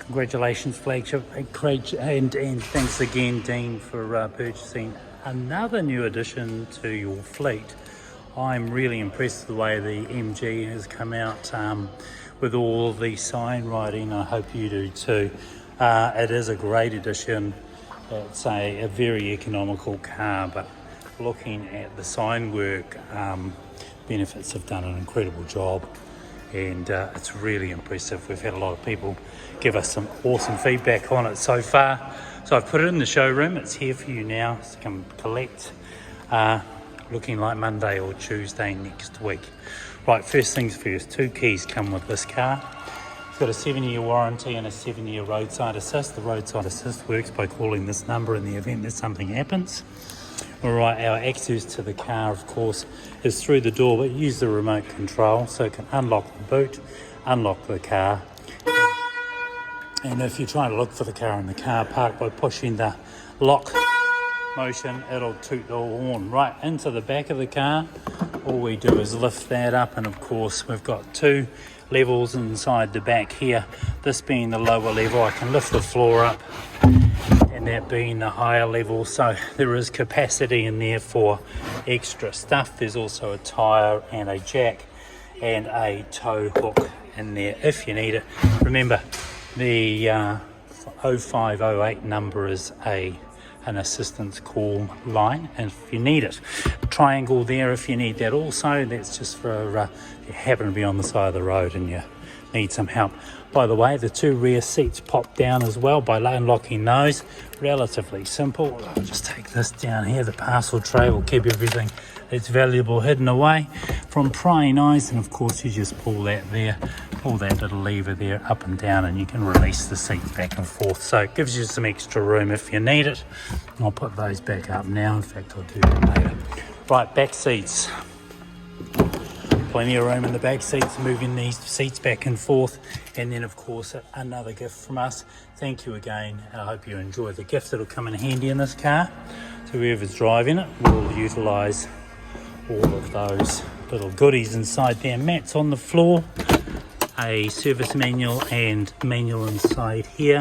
Congratulations, Flagship, and thanks again, Dean, for purchasing another new addition to your fleet. I'm really impressed with the way the MG has come out with all of the sign writing. I hope you do too. It is a great addition. It's a very economical car, but looking at the sign work, Benefits have done an incredible job, and it's really impressive. We've had a lot of people give us some awesome feedback on it so far. So I've put it in the showroom. It's here for you now to come collect. Looking like Monday or Tuesday next week. Right, first things first, 2 keys come with this car. It's got a 7-year warranty and a 7-year roadside assist. The roadside assist works by calling this number in the event that something happens. Alright, our access to the car, of course, is through the door, but use the remote control so it can unlock the boot, unlock the car. And if you're trying to look for the car in the car park by pushing the lock motion, it'll toot the horn. Right into the back of the car, all we do is lift that up, and of course we've got 2 levels inside the back here. This being the lower level, I can lift the floor up, and that being the higher level, so there is capacity in there for extra stuff. There's also a tyre and a jack and a tow hook in there if you need it. Remember, the 0508 number is an assistance call line, and if you need it, triangle there if you need that also. That's just for if you happen to be on the side of the road and you need some help. By the way, the 2 rear seats pop down as well by unlocking those. Relatively simple. I'll just take this down here. The parcel tray will keep everything that's valuable hidden away from prying eyes, and of course you just pull that there, pull that little lever there up and down, and you can release the seats back and forth, so it gives you some extra room if you need it. I'll put those back up now. In fact, I'll do that later. Right, back seats. Plenty of room in the back seats, moving these seats back and forth. And then of course another gift from us. Thank you again. I hope you enjoy the gift. It'll come in handy in this car, so whoever's driving it will utilise all of those little goodies inside there. Mats on the floor, a service manual and manual inside here.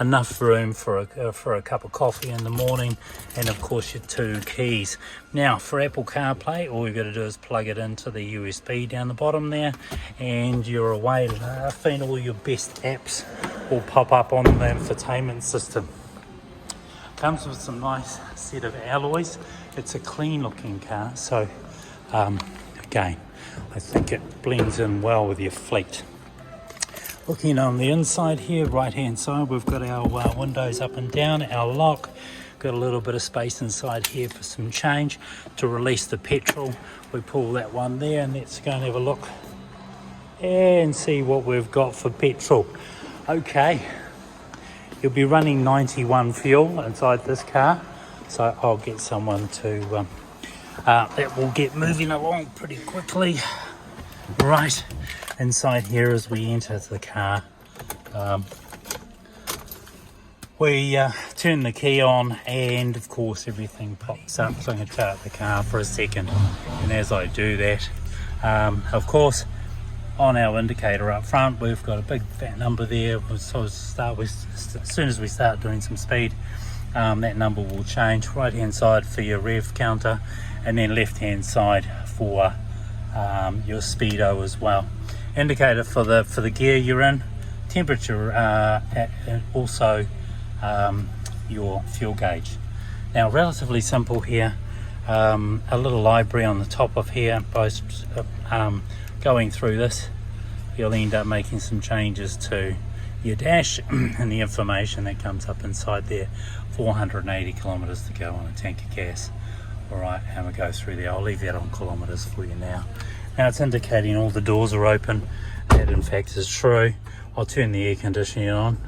Enough room for a cup of coffee in the morning, and of course your 2 keys. Now for Apple CarPlay, all you've got to do is plug it into the USB down the bottom there, and you're away. I think all your best apps will pop up on the infotainment system. Comes with some nice set of alloys. It's a clean looking car, so again, I think it blends in well with your fleet. Looking on the inside here, right hand side, we've got our windows up and down, our lock. Got a little bit of space inside here for some change. To release the petrol, we pull that one there, and let's go and have a look and see what we've got for petrol. Okay, you'll be running 91 fuel inside this car, so I'll get someone to that will get moving along pretty quickly. Right, inside here as we enter the car, we turn the key on, and of course everything pops up. So I'm going to start the car for a second, and as I do that, of course on our indicator up front we've got a big fat number there. So start with, as soon as we start doing some speed, that number will change. Right hand side for your rev counter, and then left hand side for your speedo as well. Indicator for the gear you're in, temperature, and also your fuel gauge. Now relatively simple here. A little library on the top of here. By going through this, you'll end up making some changes to your dash and the information that comes up inside there. 480 kilometers to go on a tank of gas. Alright, and we go through there. I'll leave that on kilometers for you now. Now it's indicating all the doors are open. That in fact is true. I'll turn the air conditioning on,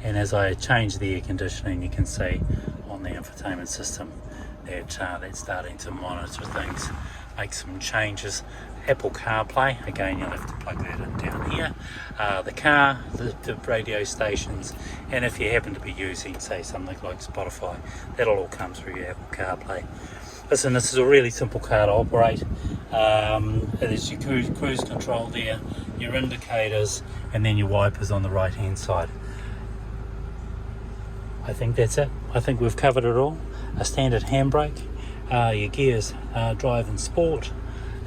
and as I change the air conditioning, you can see on the infotainment system that that's starting to monitor things, make some changes. Apple CarPlay, again you'll have to plug that in down here. The car, the radio stations, and if you happen to be using say something like Spotify, that'll all come through your Apple CarPlay. Listen, this is a really simple car to operate. There's your cruise control there, your indicators, and then your wipers on the right hand side. I think that's it. I think we've covered it all. A standard handbrake, your gears, drive and sport.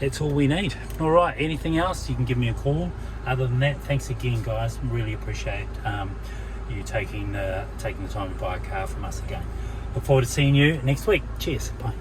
That's all we need. All right, anything else, you can give me a call. Other than that, thanks again, guys. Really appreciate you taking the time to buy a car from us again. Look forward to seeing you next week. Cheers. Bye.